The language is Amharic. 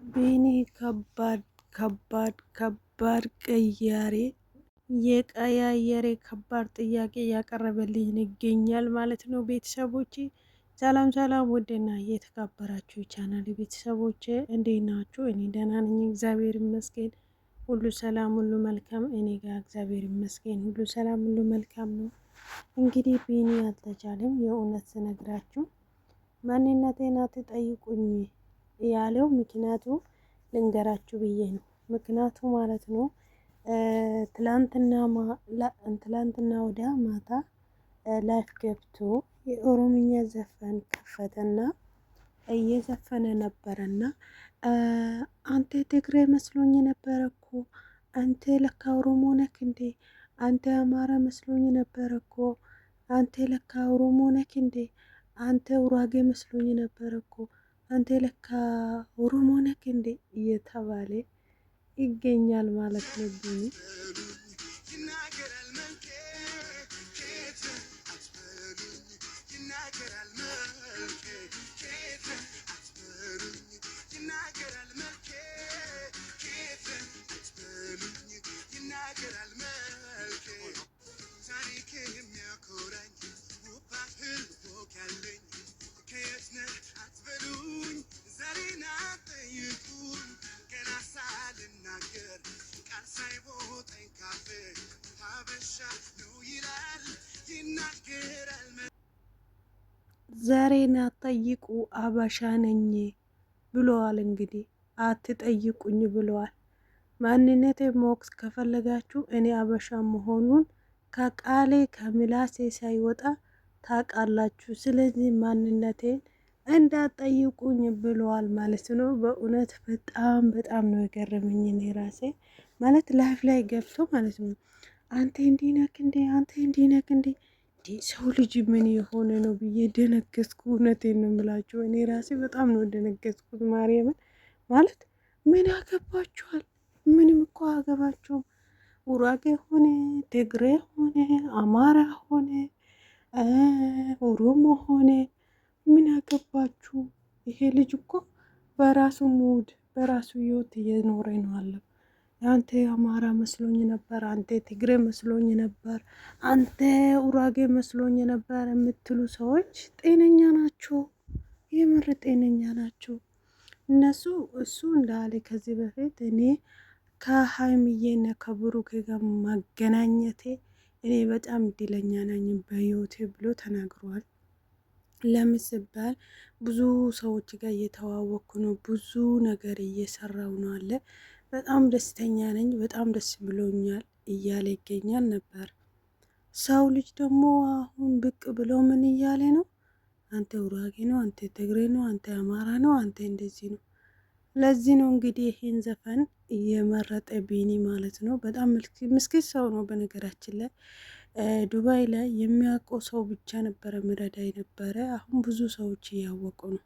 ቢኒ ከባድ ቅያሬ የቀያየሬ ከባድ ጥያቄ እያቀረበልኝ ይገኛል ማለት ነው። ቤተሰቦቼ ሰላም ሰላም፣ ውድና እየተከበራችሁ ቻናል ቤተሰቦቼ እንዴት ናችሁ? እኔ ደህና ነኝ፣ እግዚአብሔር ይመስገን። ሁሉ ሰላም፣ ሁሉ መልካም። እኔ ጋር እግዚአብሔር ይመስገን ሁሉ ሰላም፣ ሁሉ መልካም ነው። እንግዲህ ቢኒ አልተቻለም። የእውነት ስነግራችሁ ማንነቴን አትጠይቁኝ ያለው ምክንያቱ ልንገራችሁ ብዬ ነው። ምክንያቱ ማለት ነው ትላንትና ወዲያ ማታ ላይፍ ገብቶ የኦሮምኛ ዘፈን ከፈተና እየዘፈነ ነበረና አንተ ትግሬ መስሎኝ ነበረ እኮ፣ አንተ ለካ ኦሮሞ ነክ እንዴ፣ አንተ አማራ መስሎኝ ነበረ እኮ፣ አንተ ለካ ኦሮሞ ነክ እንዴ፣ አንተ ውራጌ መስሎኝ ነበረ እኮ፣ አንተ ለካ ኦሮሞ ነክ እንዴ እየተባለ ይገኛል ማለት ነው። ዛሬን አትጠይቁ አበሻ ነኝ ብለዋል። እንግዲህ አትጠይቁኝ ብለዋል። ማንነቴ ማወቅ ከፈለጋችሁ እኔ አበሻ መሆኑን ከቃሌ ከምላሴ ሳይወጣ ታውቃላችሁ። ስለዚህ ማንነቴን እንዳትጠይቁኝ ብለዋል ማለት ነው። በእውነት በጣም ነው የገረመኝ። እኔ ራሴ ማለት ላይፍ ላይ ገብቶ ማለት ነው አንተ እንዲህ ነክ እንዴ፣ አንተ እንዲህ ነክ እንዴ፣ ሰው ልጅ ምን የሆነ ነው ብዬ ደነገጥኩ። እውነቴን ነው የምላችሁ። እኔ ራሴ በጣም ነው ደነገጥኩት። ማርያምን ማለት ምን ያገባችኋል? ምንም እኮ አገባችሁም። ጉራጌ ሆነ ትግሬ ሆነ አማራ ሆነ ኦሮሞ ሆነ ምን ያገባችሁ? ይሄ ልጅ እኮ በራሱ ሙድ በራሱ ህይወት እየኖረ ነው አለ። አንተ አማራ መስሎኝ ነበር፣ አንተ ትግሬ መስሎኝ ነበር፣ አንተ ኡራጌ መስሎኝ ነበር የምትሉ ሰዎች ጤነኛ ናቸው? የምር ጤነኛ ናቸው እሱ እንዳለ ከዚህ በፊት እኔ ከሀይሚዬና ከብሩኬ ጋር ማገናኘቴ እኔ በጣም እድለኛ ነኝ በህይወቴ ብሎ ተናግሯል። ለምን ሲባል ብዙ ሰዎች ጋር እየተዋወቅኩ ነው፣ ብዙ ነገር እየሰራው ነው አለ። በጣም ደስተኛ ነኝ፣ በጣም ደስ ብሎኛል እያለ ይገኛል ነበር። ሰው ልጅ ደግሞ አሁን ብቅ ብሎ ምን እያለ ነው? አንተ ጉራጌ ነው፣ አንተ ትግሬ ነው፣ አንተ አማራ ነው፣ አንተ እንደዚህ ነው። ለዚህ ነው እንግዲህ ይህን ዘፈን እየመረጠ ቢኒ ማለት ነው። በጣም ምስኪን ሰው ነው በነገራችን ላይ። ዱባይ ላይ የሚያውቀው ሰው ብቻ ነበረ ምረዳ የነበረ። አሁን ብዙ ሰዎች እያወቁ ነው።